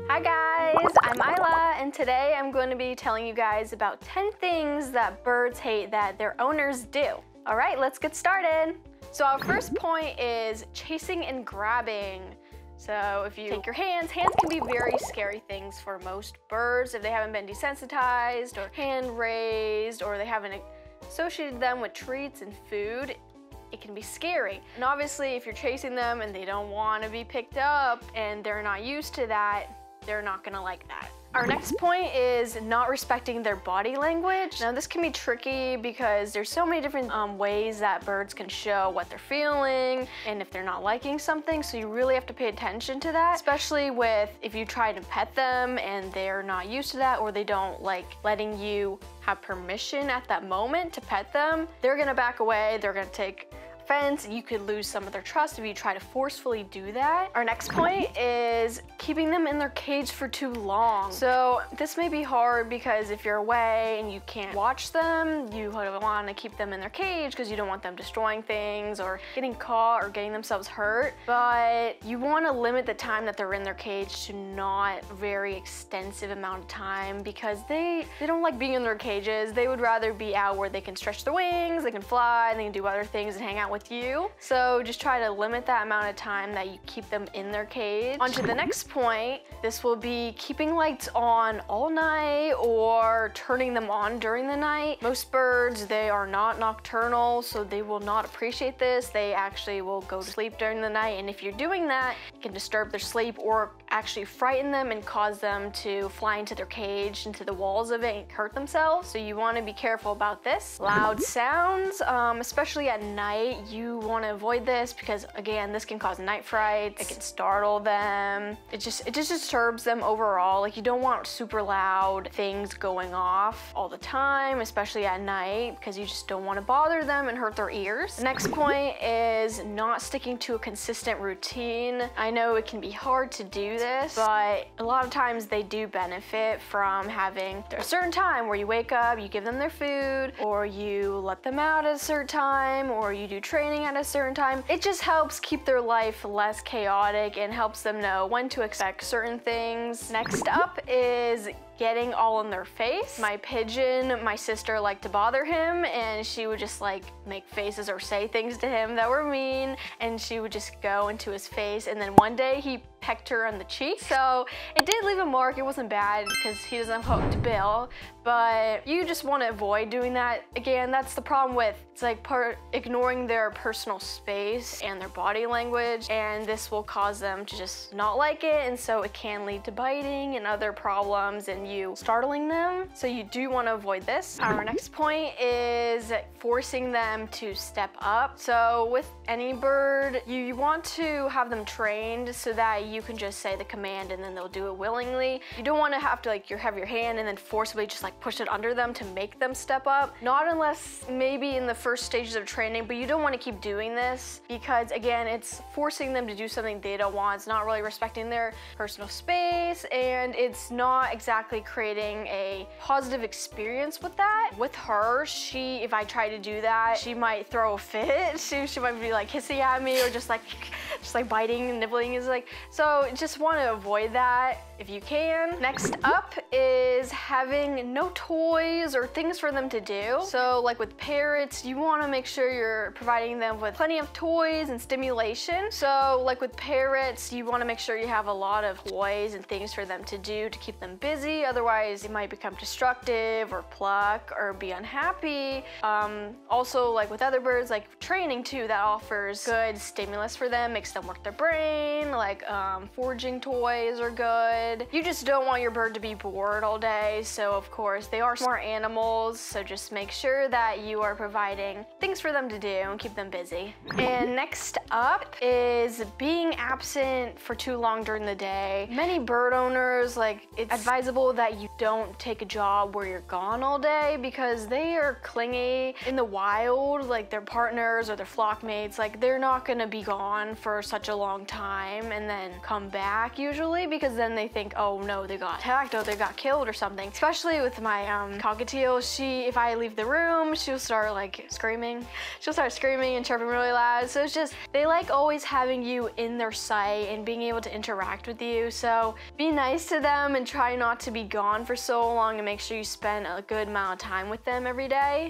Hi guys, I'm Isla, and today I'm going to be telling you guys about 10 things that birds hate that their owners do. All right, let's get started. So our first point is chasing and grabbing. So if you take your hands can be very scary things for most birds if they haven't been desensitized or hand raised or they haven't associated them with treats and food. It can be scary. And obviously if you're chasing them and they don't want to be picked up and they're not used to that, they're not gonna like that. Our next point is not respecting their body language. Now this can be tricky because there's so many different ways that birds can show what they're feeling and if they're not liking something, so you really have to pay attention to that, especially with if you try to pet them and they're not used to that or they don't like letting you have permission at that moment to pet them. They're gonna back away, they're gonna take offense. You could lose some of their trust if you try to forcefully do that. Our next point is keeping them in their cage for too long. So this may be hard because if you're away and you can't watch them, you want to keep them in their cage because you don't want them destroying things or getting caught or getting themselves hurt. But you want to limit the time that they're in their cage to not very extensive amount of time because they don't like being in their cages. They would rather be out where they can stretch their wings, they can fly, they can do other things and hang out with you. So just try to limit that amount of time that you keep them in their cage. On to the next point. This will be keeping lights on all night or turning them on during the night. Most birds, they are not nocturnal, so they will not appreciate this. They actually will go to sleep during the night, and if you're doing that, it can disturb their sleep or actually frighten them and cause them to fly into their cage, into the walls of it and hurt themselves. So you want to be careful about this. Loud sounds, especially at night, you want to avoid this because again, this can cause night frights. It can startle them. It just disturbs them overall. Like you don't want super loud things going off all the time, especially at night, because you just don't want to bother them and hurt their ears. The next point is not sticking to a consistent routine. I know it can be hard to do this, but a lot of times they do benefit from having a certain time where you wake up, you give them their food, or you let them out at a certain time, or you do training at a certain time. It just helps keep their life less chaotic and helps them know when to expect certain things. Next up is getting all in their face. My pigeon, my sister liked to bother him and she would just like make faces or say things to him that were mean, and she would just go into his face, and then one day he pecked her on the cheek. So it did leave a mark. It wasn't bad because he doesn't have a hooked bill, but you just want to avoid doing that. Again, that's the problem with it's like ignoring their personal space and their body language, and this will cause them to just not like it, and so it can lead to biting and other problems and you startling them. So you do want to avoid this. Our next point is forcing them to step up. So with any bird, you want to have them trained so that you can just say the command and then they'll do it willingly. You don't want to have to have your hand and then forcibly just like push it under them to make them step up. Not unless maybe in the first stages of training, but you don't want to keep doing this because again, it's forcing them to do something they don't want. It's not really respecting their personal space, and it's not exactly creating a positive experience with that. With her, if I try to do that, she might throw a fit. She might be like hissing at me or just like biting and nibbling. Is like, so just want to avoid that if you can. Next up is having no toys or things for them to do. So like with parrots, you want to make sure you're providing them with plenty of toys and stimulation. So like with parrots, you want to make sure you have a lot of toys and things for them to do to keep them busy. Otherwise, it might become destructive or pluck or be unhappy. Also, like with other birds, like training too, that offers good stimulus for them, makes them work their brain, like foraging toys are good. You just don't want your bird to be bored all day, so of course they are smart animals, so just make sure that you are providing things for them to do and keep them busy. And next up is being absent for too long during the day. Many bird owners, like it's advisable that you don't take a job where you're gone all day, because they are clingy in the wild, like their partners or their flock mates, like they're not gonna be gone for such a long time and then come back usually, because then they think, oh no, they got attacked, or they got killed or something. Especially with my cockatiel, if I leave the room, she'll start like screaming. She'll start screaming and chirping really loud. So it's just, they like always having you in their sight and being able to interact with you. So be nice to them and try not to be gone for so long, and make sure you spend a good amount of time with them every day.